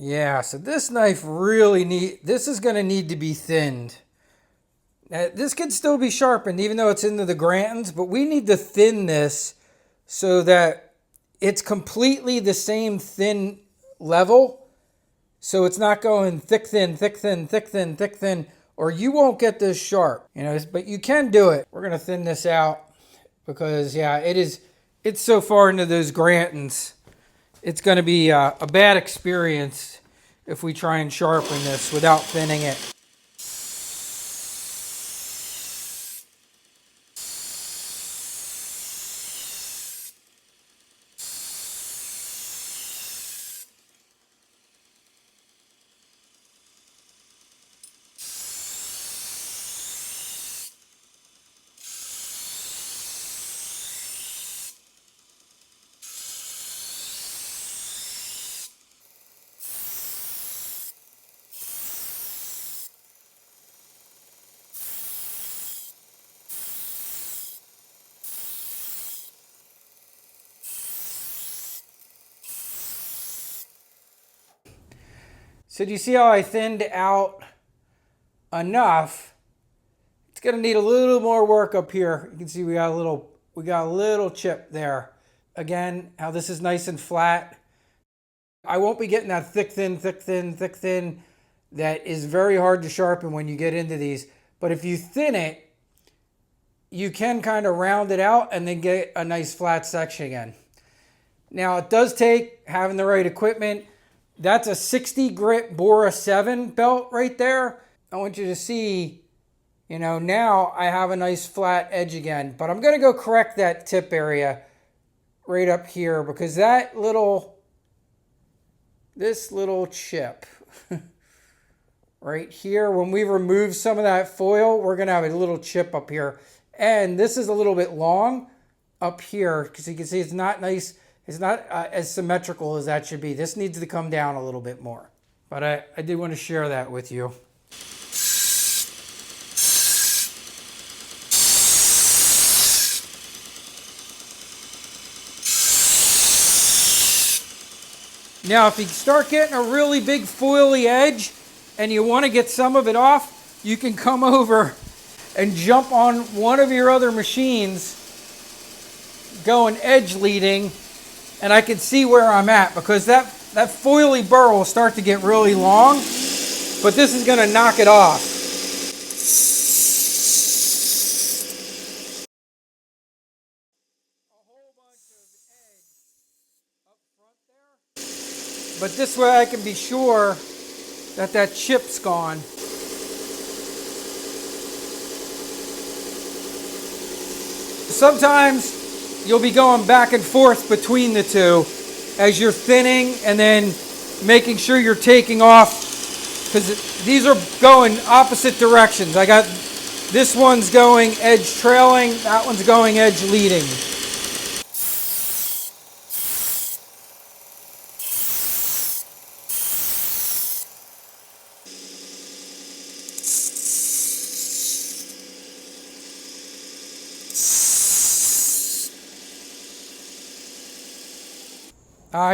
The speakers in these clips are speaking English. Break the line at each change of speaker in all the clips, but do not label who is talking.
Yeah, so this knife really this is going to need to be thinned. Now, this could still be sharpened even though it's into the Grantons, but we need to thin this so that it's completely the same thin level. So it's not going thick, thin, thick, thin, thick, thin, thick, thin, or you won't get this sharp, you know, but you can do it. We're going to thin this out because, yeah, it's so far into those Grantons. It's going to be a bad experience if we try and sharpen this without thinning it. So do you see how I thinned out enough? It's going to need a little more work up here. You can see we got a little chip there. Again, how this is nice and flat. I won't be getting that thick, thin, thick, thin, thick, thin. That is very hard to sharpen when you get into these. But if you thin it, you can kind of round it out and then get a nice flat section again. Now it does take having the right equipment. That's a 60-grit Bora 7 belt right there. I want you to see, you know, now I have a nice flat edge again. But I'm going to go correct that tip area right up here because this little chip right here, when we remove some of that foil, we're going to have a little chip up here. And this is a little bit long up here because you can see it's not nice. It's not as symmetrical as that should be. This needs to come down a little bit more. But I did want to share that with you. Now, if you start getting a really big foily edge and you want to get some of it off, you can come over and jump on one of your other machines going edge leading. And I can see where I'm at because that foily burr will start to get really long, but this is going to knock it off. A whole bunch of edge up front there. But this way I can be sure that that chip's gone. Sometimes you'll be going back and forth between the two as you're thinning and then making sure you're taking off because these are going opposite directions. I got this one's going edge trailing, that one's going edge leading.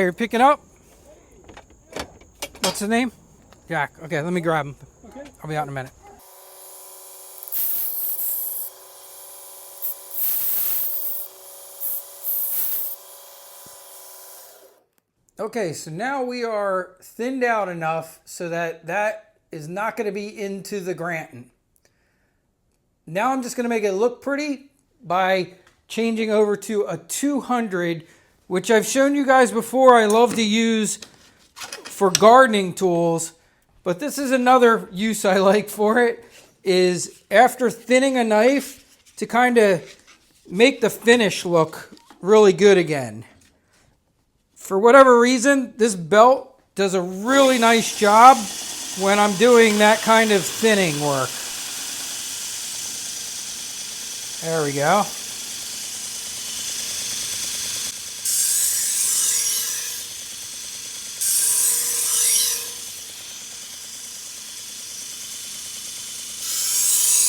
You're picking up? What's his name? Jack. Okay, let me grab him. Okay. I'll be out in a minute. Okay, so now we are thinned out enough so that that is not going to be into the Granton. Now I'm just going to make it look pretty by changing over to a 200, which I've shown you guys before I love to use for gardening tools, but this is another use I like for it, is after thinning a knife to kind of make the finish look really good again. For whatever reason, this belt does a really nice job when I'm doing that kind of thinning work. There we go.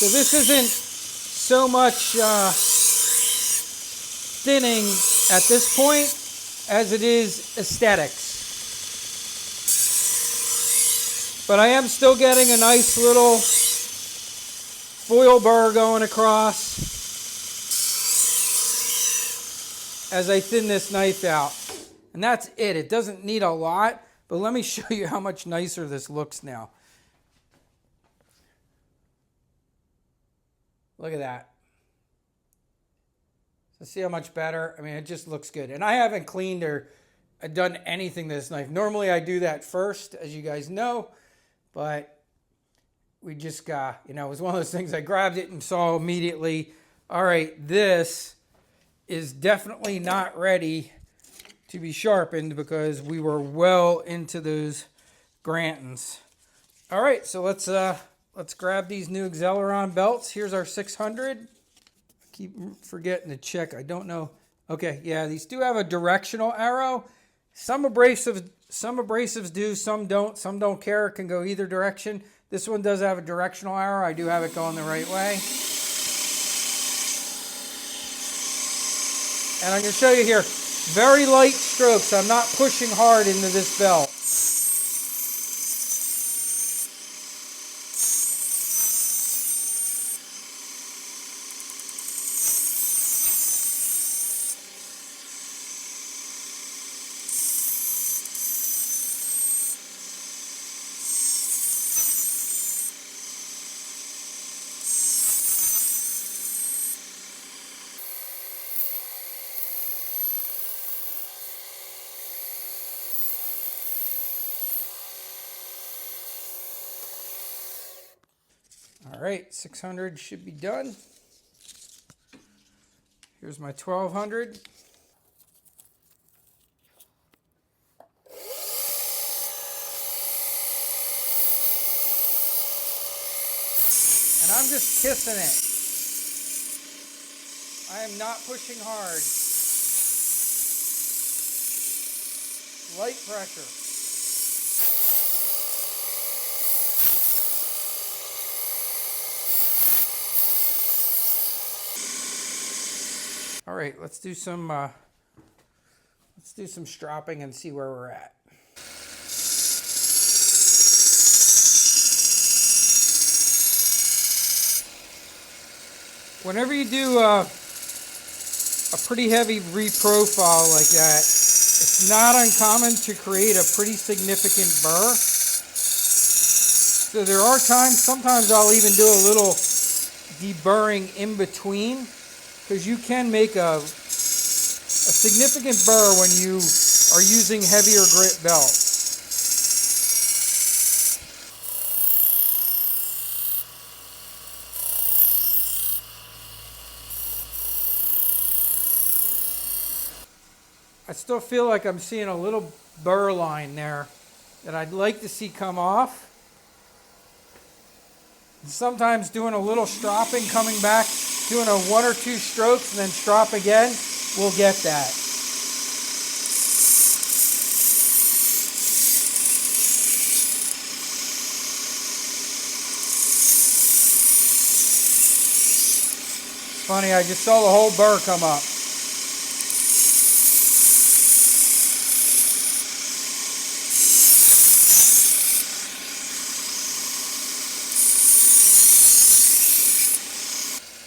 So this isn't so much thinning at this point as it is aesthetics. But I am still getting a nice little foil burr going across as I thin this knife out. And that's it. It doesn't need a lot, but let me show you how much nicer this looks now. Look at that. So see how much better? I mean, it just looks good. And I haven't cleaned or done anything to this knife. Normally I do that first, as you guys know, but we just got, you know, it was one of those things I grabbed it and saw immediately, all right, this is definitely not ready to be sharpened because we were well into those Grantons. All right, so let's grab these new Acceleron belts. Here's our 600. Keep forgetting to check. I don't know. Okay, yeah, these do have a directional arrow. Some abrasives do, some don't. Some don't care. It can go either direction. This one does have a directional arrow. I do have it going the right way. And I'm going to show you here, very light strokes. I'm not pushing hard into this belt. All right, 600 should be done. Here's my 1200. And I'm just kissing it. I am not pushing hard. Light pressure. All right, let's do some stropping and see where we're at. Whenever you do a pretty heavy reprofile like that, it's not uncommon to create a pretty significant burr. So there are times, sometimes I'll even do a little deburring in between, because you can make a significant burr when you are using heavier grit belts. I still feel like I'm seeing a little burr line there that I'd like to see come off. And sometimes doing a little stropping, coming back, doing a 1 or 2 strokes and then strop again, we'll get that. It's funny, I just saw the whole burr come up.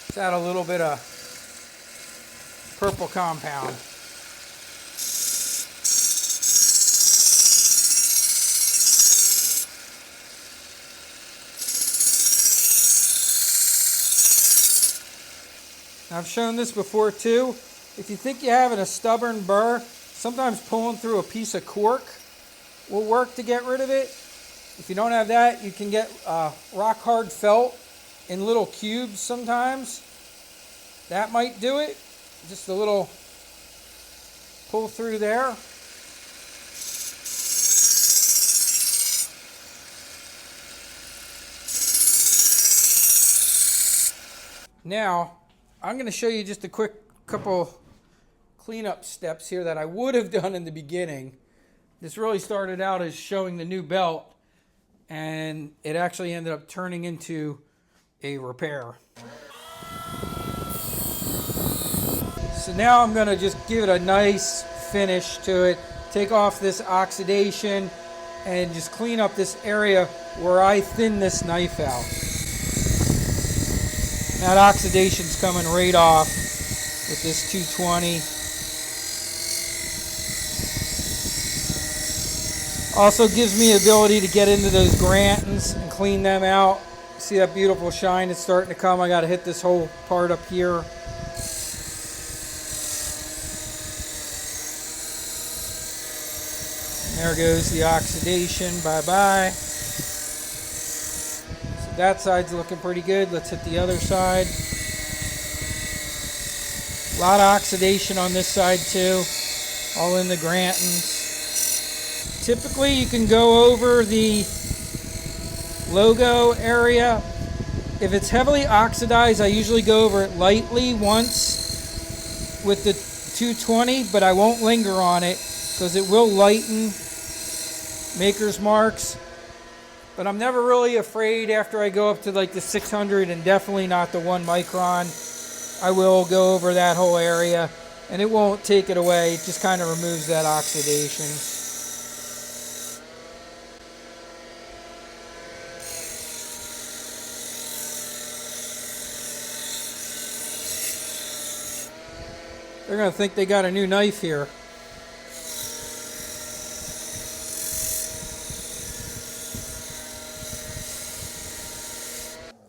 Let's add a little bit of purple compound. Now, I've shown this before too. If you think you're having a stubborn burr, sometimes pulling through a piece of cork will work to get rid of it. If you don't have that, you can get rock hard felt in little cubes sometimes. That might do it. Just a little pull through there. Now, I'm going to show you just a quick couple cleanup steps here that I would have done in the beginning. This really started out as showing the new belt, and it actually ended up turning into a repair. So now I'm going to just give it a nice finish to it. Take off this oxidation, and just clean up this area where I thin this knife out. That oxidation's coming right off with this 220. Also gives me the ability to get into those Grantons and clean them out. See that beautiful shine that's starting to come? I got to hit this whole part up here. And there goes the oxidation. Bye-bye. So that side's looking pretty good. Let's hit the other side. A lot of oxidation on this side too. All in the Grantons. Typically you can go over the logo area. If it's heavily oxidized, I usually go over it lightly once with the 220, but I won't linger on it because it will lighten maker's marks. But I'm never really afraid after I go up to like the 600 and definitely not the 1 micron. I will go over that whole area and it won't take it away. It just kind of removes that oxidation. They're going to think they got a new knife here.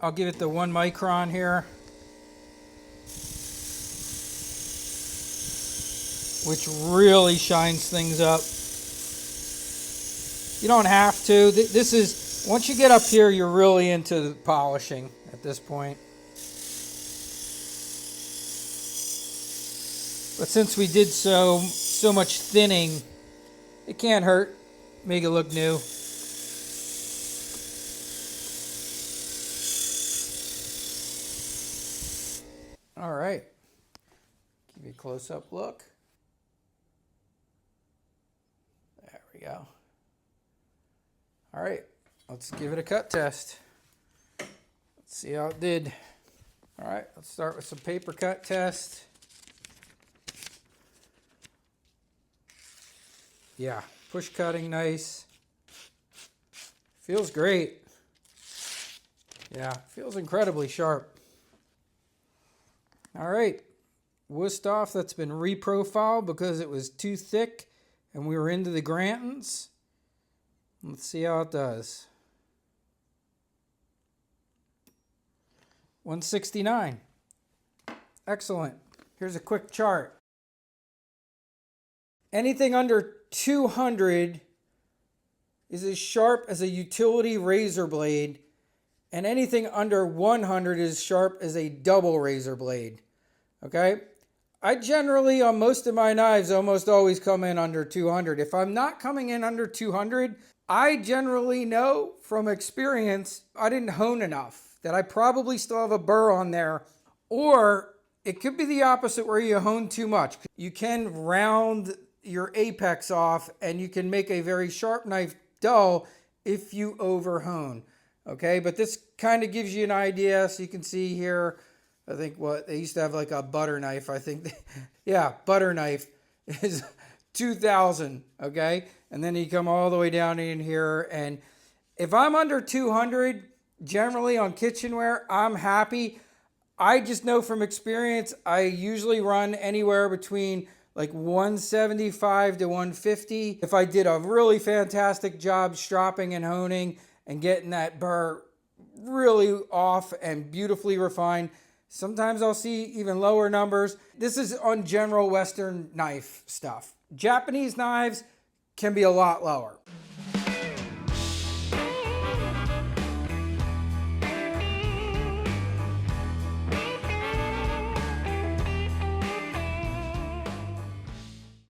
I'll give it the 1 micron here, which really shines things up. You don't have to. This is, once you get up here, you're really into the polishing at this point. But since we did so much thinning, it can't hurt. Make it look new. All right. Give you a close-up look. There we go. All right. Let's give it a cut test. Let's see how it did. All right. Let's start with some paper cut test. Yeah, push cutting nice. Feels great. Yeah, feels incredibly sharp. All right, Wusthof that's been reprofiled because it was too thick and we were into the Grantons. Let's see how it does. 169. Excellent. Here's a quick chart. Anything under 200 is as sharp as a utility razor blade, and anything under 100 is sharp as a double razor blade. Okay? I generally, on most of my knives, almost always come in under 200. If I'm not coming in under 200, I generally know from experience I didn't hone enough, that I probably still have a burr on there, or it could be the opposite where you hone too much. You can round your apex off and you can make a very sharp knife dull if you over hone. Okay, but this kind of gives you an idea. So you can see here, I think what they used to have like a butter knife. I think, yeah, butter knife is 2000. Okay, and then you come all the way down in here. And if I'm under 200, generally on kitchenware, I'm happy. I just know from experience, I usually run anywhere between like 175 to 150. If I did a really fantastic job stropping and honing and getting that burr really off and beautifully refined, sometimes I'll see even lower numbers. This is on general Western knife stuff. Japanese knives can be a lot lower.